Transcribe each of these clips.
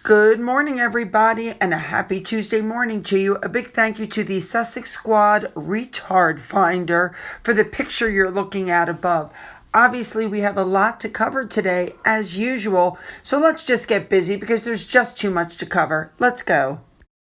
Good morning, everybody, and a happy Tuesday morning to you. A big thank you to the Sussex Squad Retard Finder for the picture you're looking at above. Obviously, we have a lot to cover today, as usual, so let's just get busy because there's just too much to cover. Let's go.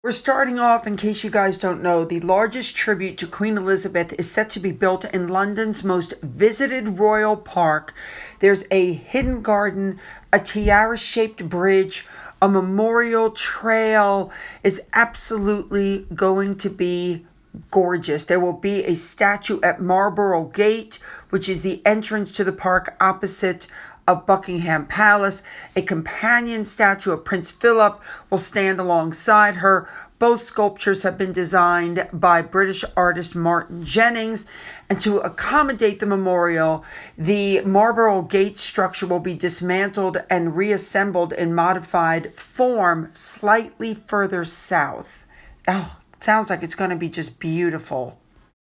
We're starting off, in case you guys don't know, the largest tribute to Queen Elizabeth is set to be built in London's most visited royal park. There's a hidden garden, a tiara-shaped bridge, a memorial trail. Is absolutely going to be gorgeous. There will be a statue at Marlborough Gate, which is the entrance to the park opposite of Buckingham Palace. A companion statue of Prince Philip will stand alongside her. Both sculptures have been designed by British artist Martin Jennings. And to accommodate the memorial, the Marlborough Gate structure will be dismantled and reassembled in modified form slightly further south. Oh, it sounds like it's going to be just beautiful.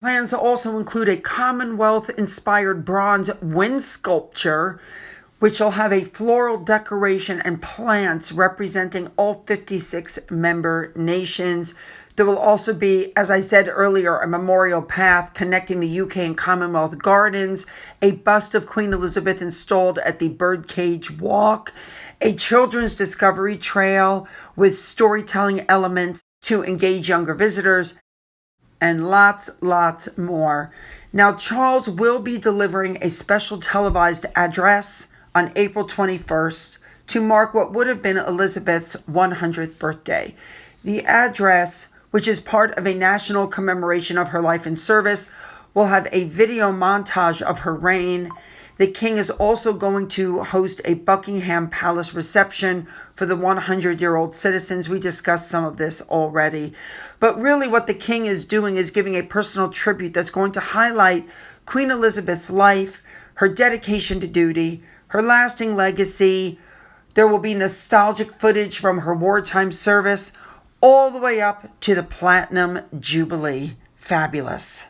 Plans also include a Commonwealth-inspired bronze wind sculpture, which will have a floral decoration and plants representing all 56 member nations. There will also be, as I said earlier, a memorial path connecting the UK and Commonwealth Gardens, a bust of Queen Elizabeth installed at the Birdcage Walk, a children's discovery trail with storytelling elements to engage younger visitors, and lots more. Now, Charles will be delivering a special televised address on April 21st to mark what would have been Elizabeth's 100th birthday. The address, which is part of a national commemoration of her life and service, will have a video montage of her reign. The king is also going to host a Buckingham Palace reception for the 100-year-old citizens. We discussed some of this already. But really what the king is doing is giving a personal tribute that's going to highlight Queen Elizabeth's life, her dedication to duty, her lasting legacy. There will be nostalgic footage from her wartime service all the way up to the Platinum Jubilee. Fabulous.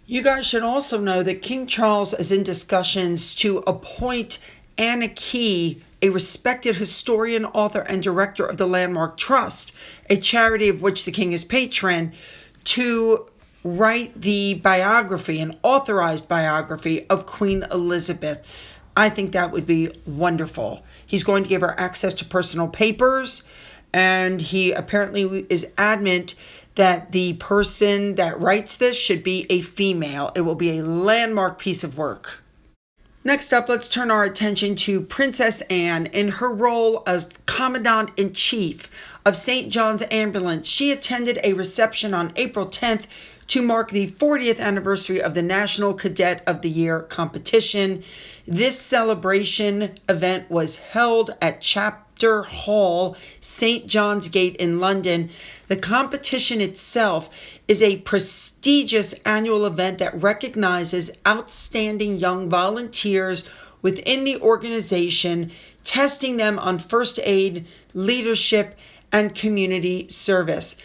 You guys should also know that King Charles is in discussions to appoint Anna Key, a respected historian, author, and director of the Landmark Trust, a charity of which the king is patron, to write the biography, an authorized biography of Queen Elizabeth. I think that would be wonderful. He's going to give her access to personal papers, and he apparently is adamant that the person that writes this should be a female. It will be a landmark piece of work. Next up, let's turn our attention to Princess Anne in her role as Commandant-in-Chief of St. John's Ambulance. She attended a reception on April 10th to mark the 40th anniversary of the National Cadet of the Year competition. This celebration event was held at Chapter Hall, St. John's Gate in London. The competition itself is a prestigious annual event that recognizes outstanding young volunteers within the organization, testing them on first aid, leadership, and community service.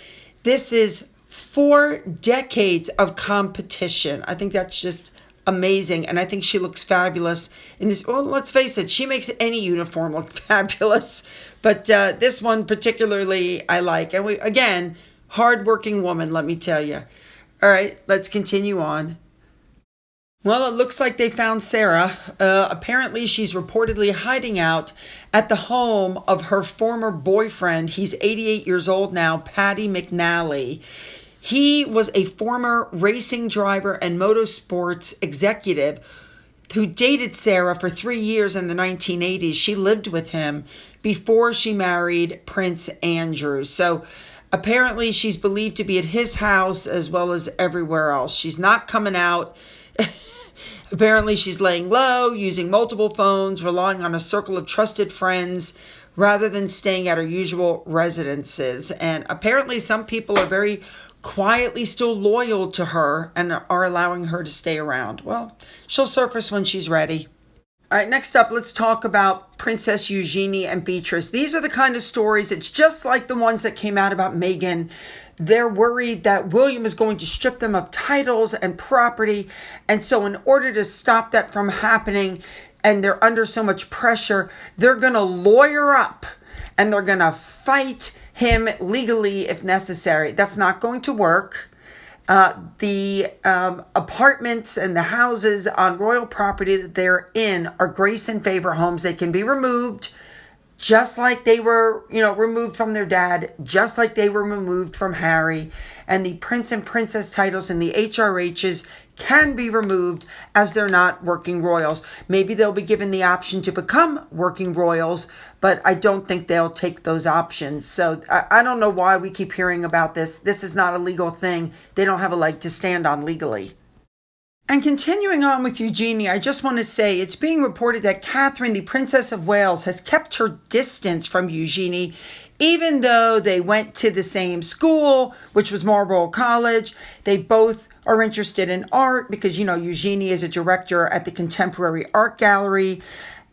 This is 4 decades of competition. I think that's just amazing, and I think she looks fabulous in this. Well, let's face it, she makes any uniform look fabulous, but this one particularly I like. And again, hardworking woman, let me tell you. All right, let's continue on. Well, it looks like they found Sarah. Apparently, she's reportedly hiding out at the home of her former boyfriend. He's 88 years old now, Paddy McNally. He was a former racing driver and motorsports executive who dated Sarah for 3 years in the 1980s. She lived with him before she married Prince Andrew. So apparently she's believed to be at his house as well as everywhere else. She's not coming out. Apparently she's laying low, using multiple phones, relying on a circle of trusted friends rather than staying at her usual residences. And apparently some people are very quietly still loyal to her and are allowing her to stay around. Well, she'll surface when she's ready. All right, next up, let's talk about Princess Eugenie and Beatrice. These are the kind of stories, it's just like the ones that came out about Meghan. They're worried that William is going to strip them of titles and property. And so in order to stop that from happening, and they're under so much pressure, they're going to lawyer up and they're going to fight him legally if necessary. That's not going to work. The apartments and the houses on royal property that they're in are grace and favor homes. They can be removed just like they were, removed from their dad, just like they were removed from Harry. And the prince and princess titles and the HRHs can be removed as they're not working royals. Maybe they'll be given the option to become working royals, but I don't think they'll take those options. So I don't know why we keep hearing about this. This is not a legal thing. They don't have a leg to stand on legally. And continuing on with Eugenie, I just want to say it's being reported that Catherine, the Princess of Wales, has kept her distance from Eugenie, even though they went to the same school, which was Marlborough College. They both are interested in art because, Eugenie is a director at the Contemporary Art Gallery.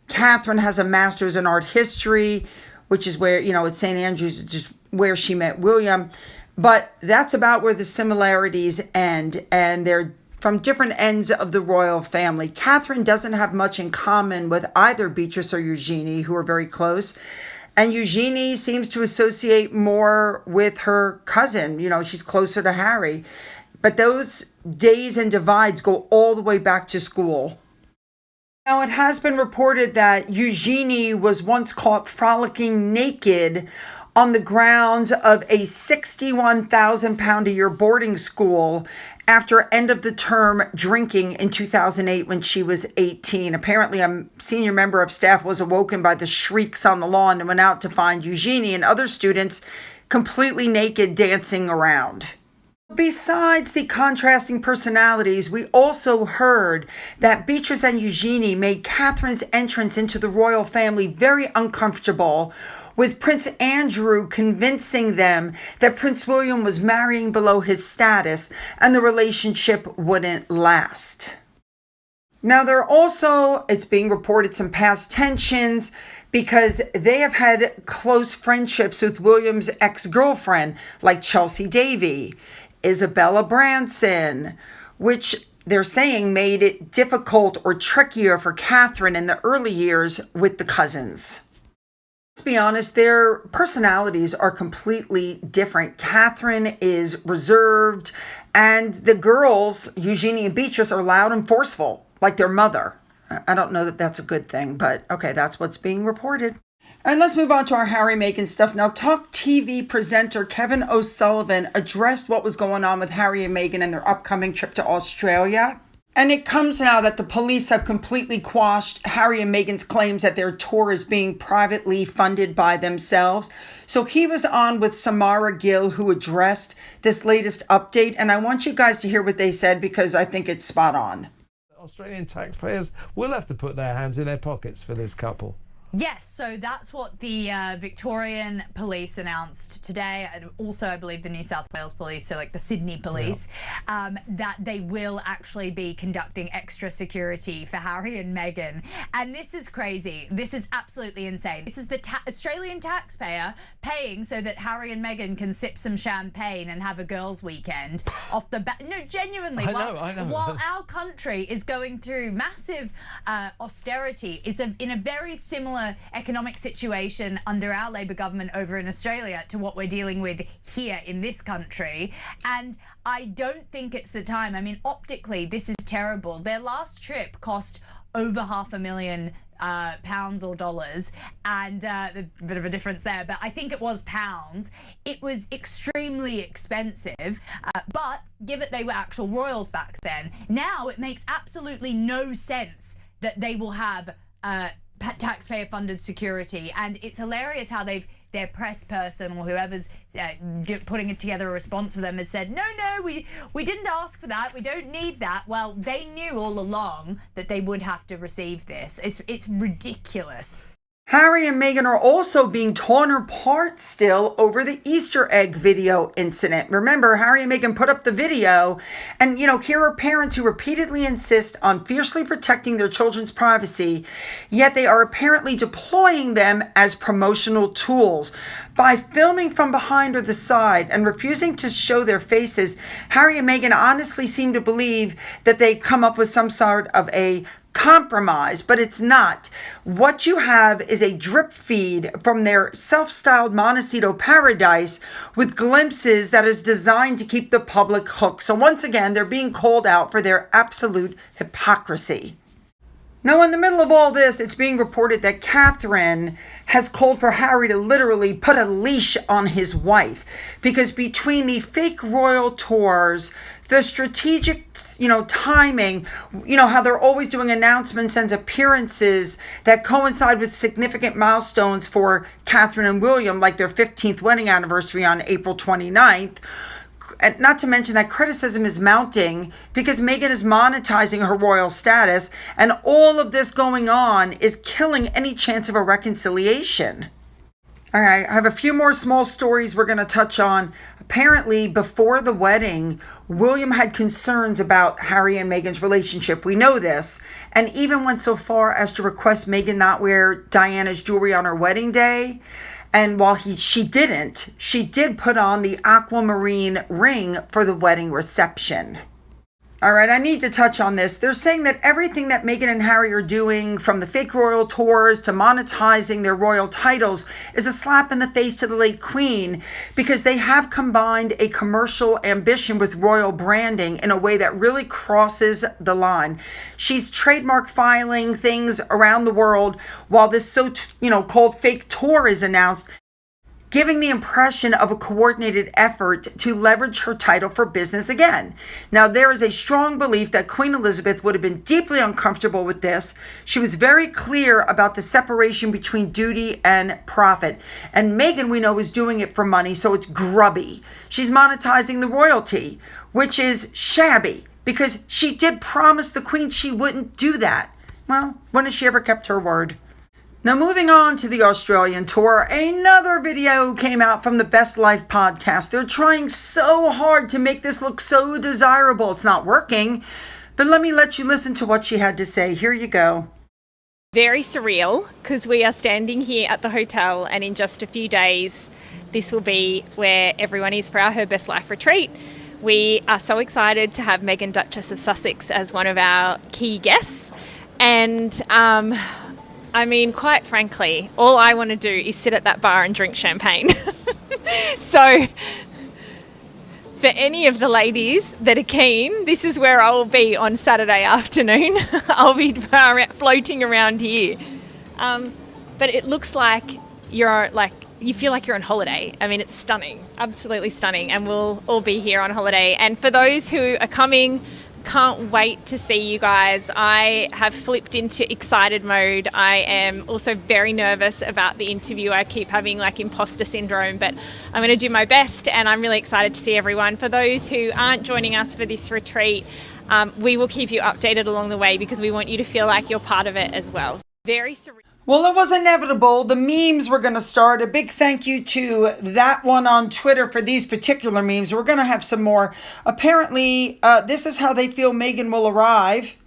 Catherine has a master's in art history, which is where, at St. Andrews, just where she met William. But that's about where the similarities end, and they're from different ends of the royal family. Catherine doesn't have much in common with either Beatrice or Eugenie, who are very close. And Eugenie seems to associate more with her cousin. She's closer to Harry. But those days and divides go all the way back to school. Now, it has been reported that Eugenie was once caught frolicking naked on the grounds of a 61,000 pound a year boarding school after end of the term drinking in 2008 when she was 18. Apparently, a senior member of staff was awoken by the shrieks on the lawn and went out to find Eugenie and other students completely naked dancing around. Besides the contrasting personalities, we also heard that Beatrice and Eugenie made Catherine's entrance into the royal family very uncomfortable, with Prince Andrew convincing them that Prince William was marrying below his status and the relationship wouldn't last. Now, there are also, it's being reported, some past tensions because they have had close friendships with William's ex-girlfriend, like Chelsea Davy, Isabella Branson, which they're saying made it difficult or trickier for Catherine in the early years with the cousins. Let's be honest, their personalities are completely different. Catherine is reserved, and the girls, Eugenie and Beatrice, are loud and forceful, like their mother. I don't know that that's a good thing, but okay, that's what's being reported. And let's move on to our Harry Meghan stuff. Now, Talk TV presenter Kevin O'Sullivan addressed what was going on with Harry and Meghan and their upcoming trip to Australia. And it comes now that the police have completely quashed Harry and Meghan's claims that their tour is being privately funded by themselves. So he was on with Samara Gill, who addressed this latest update. And I want you guys to hear what they said because I think it's spot on. Australian taxpayers will have to put their hands in their pockets for this couple. Yes, so that's what the Victorian police announced today, and also I believe the New South Wales police, so like the Sydney police, that they will actually be conducting extra security for Harry and Meghan. And this is crazy. This is absolutely insane. This is the Australian taxpayer paying so that Harry and Meghan can sip some champagne and have a girls' weekend off the bat. No, genuinely. I know. While our country is going through massive austerity, is in a very similar economic situation under our Labor government over in Australia to what we're dealing with here in this country. And I don't think it's the time. I mean, optically, this is terrible. Their last trip cost over £500,000 pounds or dollars, and a bit of a difference there, but I think it was pounds. It was extremely expensive, but give it, they were actual royals back then. Now it makes absolutely no sense that they will have taxpayer-funded security, and it's hilarious how their press person or whoever's putting it together a response for them has said, no, we didn't ask for that, we don't need that. Well, they knew all along that they would have to receive this. It's ridiculous. Harry and Meghan are also being torn apart still over the Easter egg video incident. Remember, Harry and Meghan put up the video, and, here are parents who repeatedly insist on fiercely protecting their children's privacy, yet they are apparently deploying them as promotional tools. By filming from behind or the side and refusing to show their faces, Harry and Meghan honestly seem to believe that they come up with some sort of a compromise, but it's not. What you have is a drip feed from their self-styled Montecito paradise with glimpses that is designed to keep the public hooked. So once again, they're being called out for their absolute hypocrisy. Now, in the middle of all this, it's being reported that Catherine has called for Harry to literally put a leash on his wife, because between the fake royal tours, the strategic, timing, how they're always doing announcements and appearances that coincide with significant milestones for Catherine and William, like their 15th wedding anniversary on April 29th. And not to mention that criticism is mounting because Meghan is monetizing her royal status, and all of this going on is killing any chance of a reconciliation. All right, I have a few more small stories we're going to touch on. Apparently, before the wedding, William had concerns about Harry and Meghan's relationship. We know this, and even went so far as to request Meghan not wear Diana's jewelry on her wedding day. And while she did put on the aquamarine ring for the wedding reception. All right, I need to touch on this. They're saying that everything that Meghan and Harry are doing, from the fake royal tours to monetizing their royal titles, is a slap in the face to the late Queen, because they have combined a commercial ambition with royal branding in a way that really crosses the line. She's trademark filing things around the world while this called fake tour is announced, giving the impression of a coordinated effort to leverage her title for business again. Now, there is a strong belief that Queen Elizabeth would have been deeply uncomfortable with this. She was very clear about the separation between duty and profit. And Meghan, we know, is doing it for money, so it's grubby. She's monetizing the royalty, which is shabby, because she did promise the Queen she wouldn't do that. Well, when has she ever kept her word? Now, moving on to the Australian tour, another video came out from the Best Life podcast. They're trying so hard to make this look so desirable. It's not working, but let you listen to what she had to say. Here you go. Very surreal, because we are standing here at the hotel, and in just a few days, this will be where everyone is for our Her Best Life retreat. We are so excited to have Meghan, Duchess of Sussex, as one of our key guests. And quite frankly, all I want to do is sit at that bar and drink champagne. So for any of the ladies that are keen, this is where I will be on Saturday afternoon. I'll be floating around here. But it looks like you feel like you're on holiday. I mean, it's stunning, absolutely stunning. And we'll all be here on holiday. And for those who are coming, can't wait to see you guys. I have flipped into excited mode. I am also very nervous about the interview. I keep having imposter syndrome, but I'm going to do my best, and I'm really excited to see everyone. For those who aren't joining us for this retreat, we will keep you updated along the way, because we want you to feel like you're part of it as well. Very surreal. Well, it was inevitable. The memes were going to start. A big thank you to that one on Twitter for these particular memes. We're going to have some more. Apparently, this is how they feel Meghan will arrive.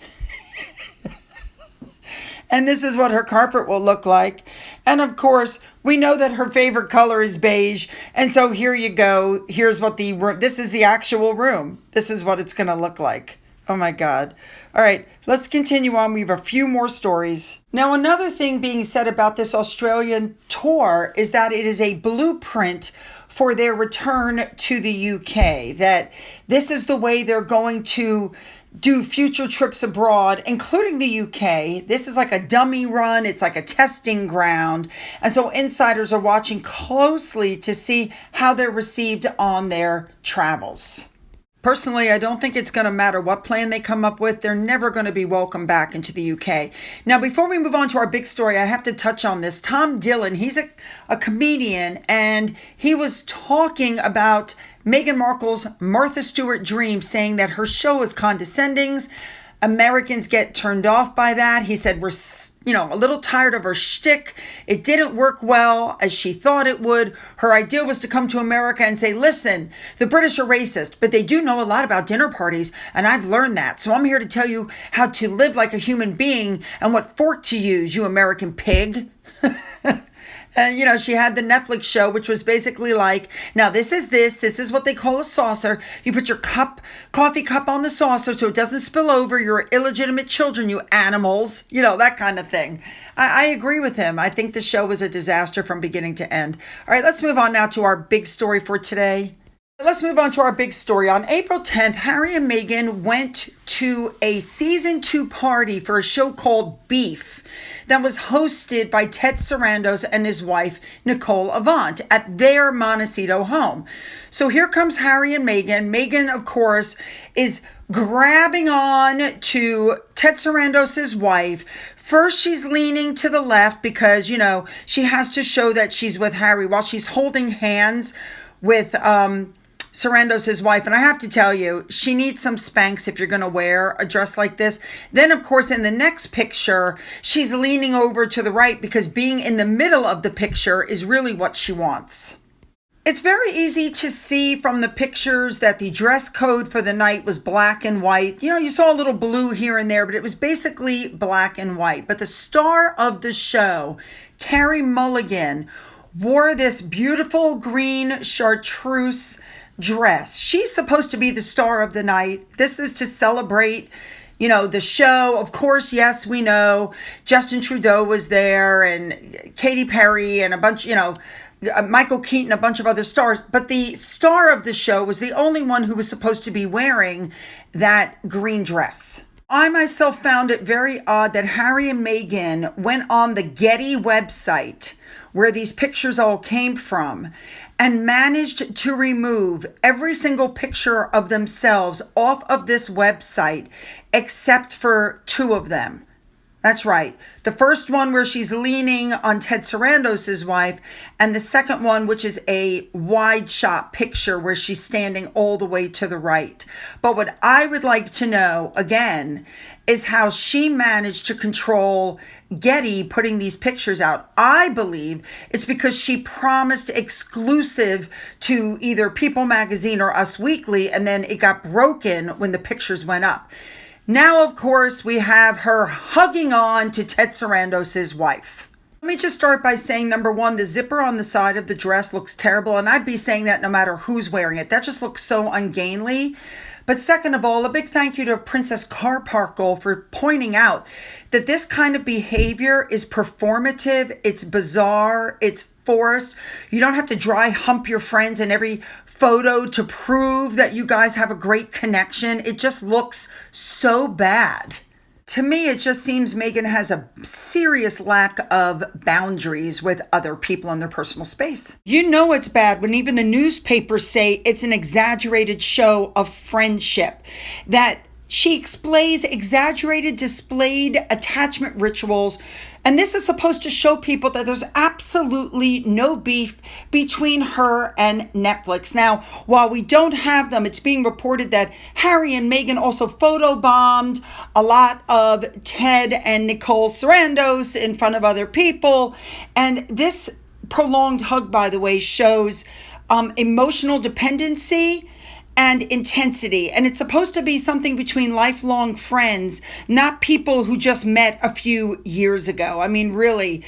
And this is what her carpet will look like. And of course, we know that her favorite color is beige. And so here you go. Here's what this is the actual room. This is what it's going to look like. Oh my God. All right, let's continue on. We have a few more stories. Now, another thing being said about this Australian tour is that it is a blueprint for their return to the UK, that this is the way they're going to do future trips abroad, including the UK. This is like a dummy run. It's like a testing ground. And so insiders are watching closely to see how they're received on their travels. Personally, I don't think it's going to matter what plan they come up with. They're never going to be welcome back into the UK. Now, before we move on to our big story, I have to touch on this. Tom Dillon, he's a comedian, and he was talking about Meghan Markle's Martha Stewart dream, saying that her show is condescending. Americans get turned off by that. He said, we're, a little tired of her shtick. It didn't work well as she thought it would. Her idea was to come to America and say, listen, the British are racist, but they do know a lot about dinner parties, and I've learned that. So I'm here to tell you how to live like a human being and what fork to use, you American pig. And, she had the Netflix show, which was basically like, now this is what they call a saucer. You put your coffee cup on the saucer so it doesn't spill over. You're illegitimate children, you animals, that kind of thing. I agree with him. I think the show was a disaster from beginning to end. All right, let's move on now to our big story for today. Let's move on to our big story. On April 10th, Harry and Meghan went to a season 2 party for a show called Beef that was hosted by Ted Sarandos and his wife, Nicole Avant, at their Montecito home. So here comes Harry and Meghan. Meghan, of course, is grabbing on to Ted Sarandos' wife. First, she's leaning to the left because, she has to show that she's with Harry while she's holding hands with Sarandos' wife. And I have to tell you, she needs some Spanx if you're going to wear a dress like this. Then, of course, in the next picture, she's leaning over to the right because being in the middle of the picture is really what she wants. It's very easy to see from the pictures that the dress code for the night was black and white. You saw a little blue here and there, but it was basically black and white. But the star of the show, Carey Mulligan, wore this beautiful green chartreuse dress. She's supposed to be the star of the night. This is to celebrate, the show. Of course, yes, we know Justin Trudeau was there and Katy Perry and a bunch, Michael Keaton, a bunch of other stars. But the star of the show was the only one who was supposed to be wearing that green dress. I myself found it very odd that Harry and Meghan went on the Getty website where these pictures all came from and managed to remove every single picture of themselves off of this website except for 2 of them. That's right. The first one where she's leaning on Ted Sarandos' wife, and the second one, which is a wide shot picture where she's standing all the way to the right. But what I would like to know, again, is how she managed to control Getty putting these pictures out. I believe it's because she promised exclusive to either People Magazine or Us Weekly, and then it got broken when the pictures went up. Now, of course, we have her hugging on to Ted Sarandos' wife. Let me just start by saying, number one, the zipper on the side of the dress looks terrible, and I'd be saying that no matter who's wearing it. That just looks so ungainly. But second of all, a big thank you to Princess Carparkle for pointing out that this kind of behavior is performative, it's bizarre, it's forced. You don't have to dry hump your friends in every photo to prove that you guys have a great connection. It just looks so bad. To me, it just seems Meghan has a serious lack of boundaries with other people in their personal space. It's bad when even the newspapers say it's an exaggerated show of friendship, that she displays exaggerated displayed attachment rituals. And this is supposed to show people that there's absolutely no beef between her and Netflix. Now, while we don't have them, it's being reported that Harry and Meghan also photobombed a lot of Ted and Nicole Sarandos in front of other people. And this prolonged hug, by the way, shows emotional dependency and intensity. And it's supposed to be something between lifelong friends, not people who just met a few years ago. I mean, really.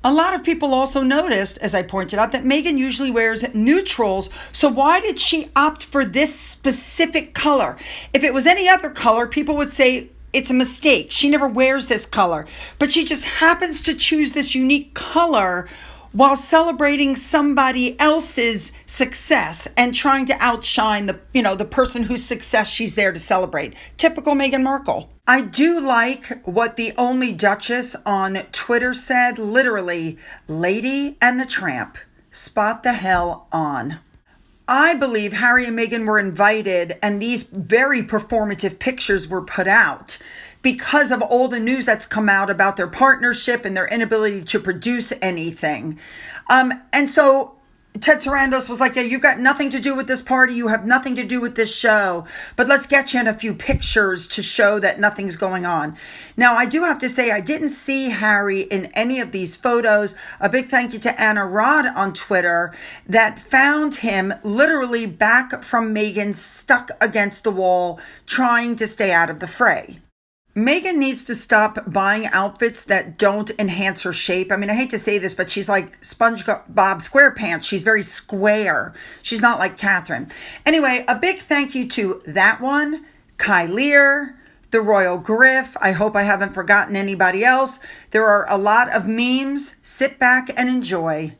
A lot of people also noticed, as I pointed out, that Meghan usually wears neutrals. So why did she opt for this specific color? If it was any other color, people would say it's a mistake. She never wears this color. But she just happens to choose this unique color while celebrating somebody else's success and trying to outshine the person whose success she's there to celebrate. Typical Meghan Markle. I do like what the only Duchess on Twitter said, literally, Lady and the Tramp, spot the hell on. I believe Harry and Meghan were invited and these very performative pictures were put out because of all the news that's come out about their partnership and their inability to produce anything. And so Ted Sarandos was like, yeah, you got nothing to do with this party. You have nothing to do with this show. But let's get you in a few pictures to show that nothing's going on. Now, I do have to say, I didn't see Harry in any of these photos. A big thank you to Anna Rod on Twitter that found him literally back from Meghan, stuck against the wall, trying to stay out of the fray. Meghan needs to stop buying outfits that don't enhance her shape. I mean, I hate to say this, but she's like SpongeBob SquarePants. She's very square. She's not like Catherine. Anyway, a big thank you to that one, Kai Lear, the Royal Griff. I hope I haven't forgotten anybody else. There are a lot of memes. Sit back and enjoy.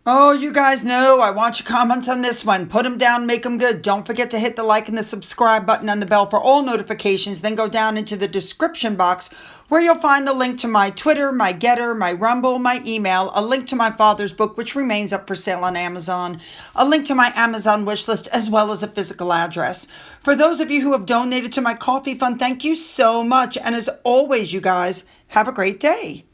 Oh, you guys know I want your comments on this one. Put them down, make them good. Don't forget to hit the like and the subscribe button and the bell for all notifications. Then go down into the description box where you'll find the link to my Twitter, my Gettr, my Rumble, my email, a link to my father's book, which remains up for sale on Amazon, a link to my Amazon wish list, as well as a physical address. For those of you who have donated to my coffee fund, thank you so much. And as always, you guys, have a great day.